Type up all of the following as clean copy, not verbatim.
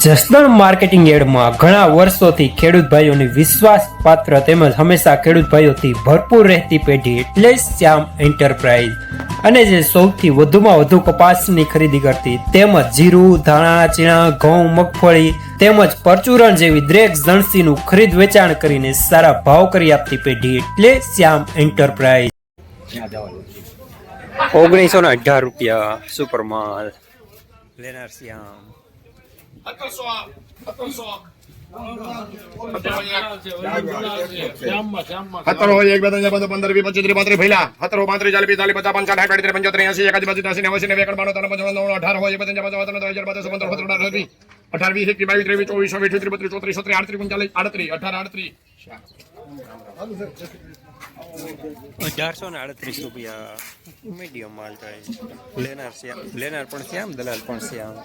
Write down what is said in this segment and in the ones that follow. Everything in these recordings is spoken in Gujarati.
જસદણ માર્કેટિંગ યાર્ડમાં ઘણા વર્ષોથી ખેડૂત ભાઈઓની વિશ્વાસપાત્ર તેમજ હંમેશા ખેડૂત ભાઈઓથી ભરપૂર રહેતી પેઢી એટલે શ્યામ એન્ટરપ્રાઇઝ, અને જે સૌથી વધુમાં વધુ કપાસની ખરીદી કરતી તેમજ જીરું, ધાણા, ચીણા, ઘઉં, મગફળી તેમજ પરચુરણ જેવી દરેક જણસીનું ખરીદ વેચાણ કરીને સારા ભાવ કરી આપતી પેઢી એટલે શ્યામ એન્ટરપ્રાઇઝ. 1918 રૂપિયા સુપરમાલ લેનાર શ્યામ. ₹1838 મીડિયમ માલ થાય. લેનાર પણ શ્યામ, દલાલ પણ શ્યામ.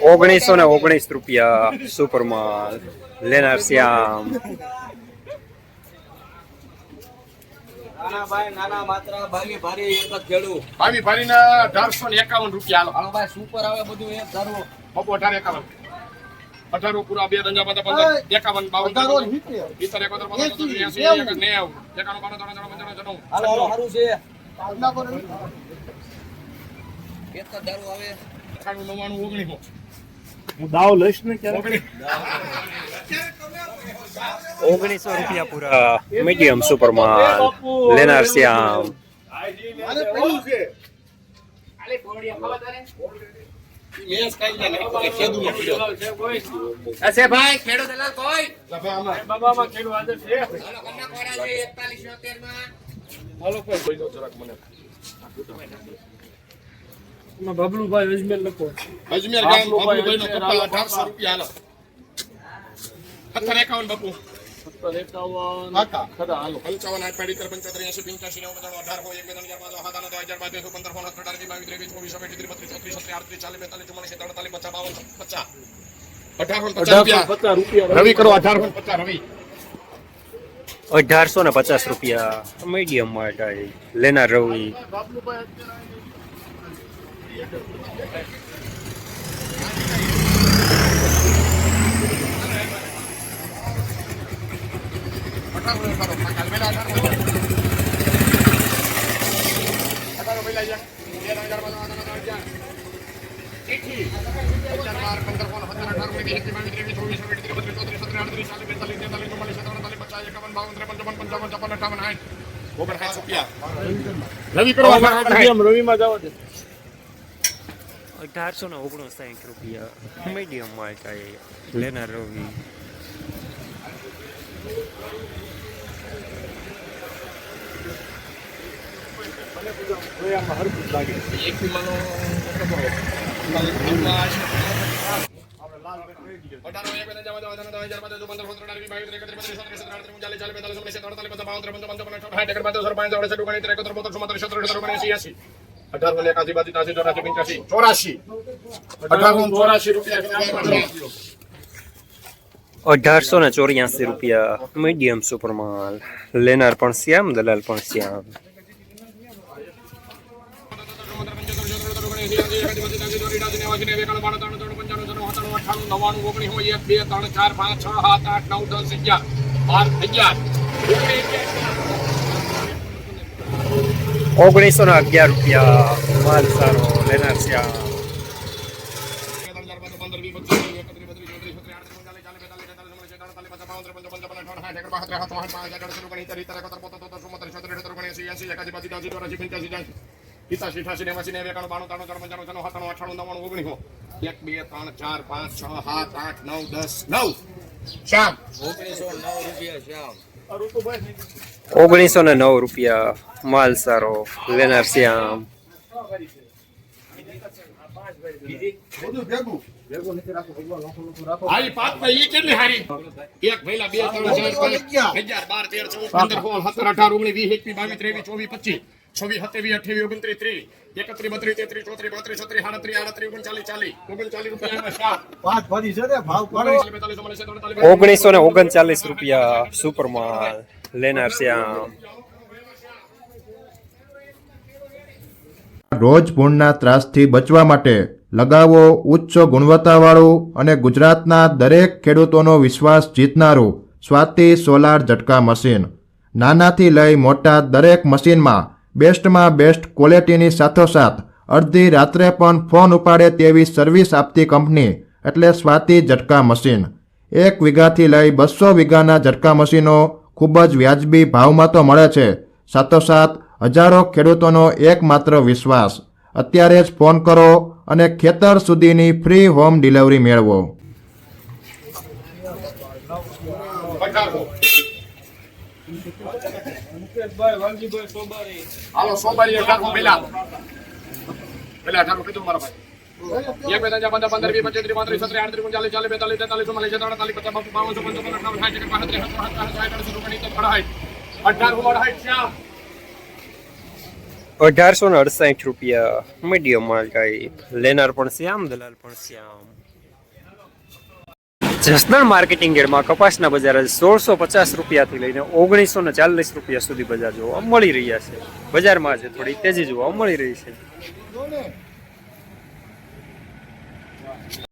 ₹1919 સુપરમાલ લેનાર શ્યામ. નાના માત્ર ભાવી ભારી એક જ ખેડૂ ભાવી ભારી ના ₹1851 હાલો ભાઈ સુપર આવે બધું એક ધારો 1851 18 પૂરા 2 ધંજા 15 51 હાલો હારું છે એક જ ધારો આવે 99 હું દાવ લઈશ ને ક્યારે ₹1900 પૂરા મીડિયમ સુપરમાલ લેનાર શ્યામ. ભાઈ ખેડૂત દલાલ કોઈ બાબામાં ખેડૂત હાજર છે. હાલો કોઈ જરાક મને બબલુભાઈ અજમેર લખો. અજમેર ગામ બબલુભાઈ નો કપા ₹1800 હાલો. 1751 બાપુ 1751 હાકા ખરા હાલો 55 8 85 85 રૂપિયા રવિ કરો 1850 રવિ. ₹1850 મીડિયમ માલ થાય. લેનાર રવિ. રવિ કરો રવિમાં જવા દે. ₹1859 મીડિયમ માલ થાય. લેનાર રવિ. ₹1884 મીડિયમ સુપરમાલ લેનાર પણ શ્યામ, દલાલ પણ શ્યામ. ₹1911 માલ સારો લેનાર શ્યામ. શ્યામ ₹1909 માલ સારો લેનાર શ્યામ. હારી પાક માં ઈ કેટલી હારી એક ભઈલા 2 3 4 5 11 12 13 14 15 16 17 18 19 20 21 22 23 24 25 26 27 28 29 30 31 32 33 34 35 36 37 39 રૂપિયા એમાં શાક. 1939 રૂપિયા સુપરમાલ લેનાર શ્યામ. રોજ પૂરના ત્રાસથી બચવા માટે લગાવો ઉચ્ચ ગુણવત્તાવાળું અને ગુજરાતના દરેક ખેડૂતોનો વિશ્વાસ જીતનારું સ્વાતિ સોલાર ઝટકા મશીન. નાનાથી લઈ મોટા દરેક મશીનમાં બેસ્ટમાં બેસ્ટ ક્વોલિટીની સાથોસાથ અડધી રાત્રે પણ ફોન ઉપાડે તેવી સર્વિસ આપતી કંપની એટલે સ્વાતિ ઝટકા મશીન. 1 વીઘાથી લઈ 200 વીઘાના ઝટકા મશીનો ખૂબ જ વ્યાજબી ભાવમાં તો મળે છે, સાથોસાથ હજારો ખેડૂતોનો એકમાત્ર વિશ્વાસ. અત્યારે જ ફોન કરો અને ખેતર સુધીની ફ્રી હોમ ડિલિવરી મેળવો. 18. હાલો સોમવારે 18 પેલા 18 કીધું મારા ભાઈ. 1 2 3 4 5 10 20 25 30 35 36 38 39 40 42 43 44 1868 રૂપિયા મીડિયમ માલ ટાઈપ. લેનાર પણ શ્યામ, દલાલ પણ શ્યામ. જસદણ માર્કેટિંગ યાર્ડમાં કપાસના બજાર 1650 રૂપિયાથી લઈને 1940 રૂપિયા સુધી બજાર જોવા મળી રહ્યા છે. બજારમાં આજે થોડી તેજી જોવા મળી રહી છે.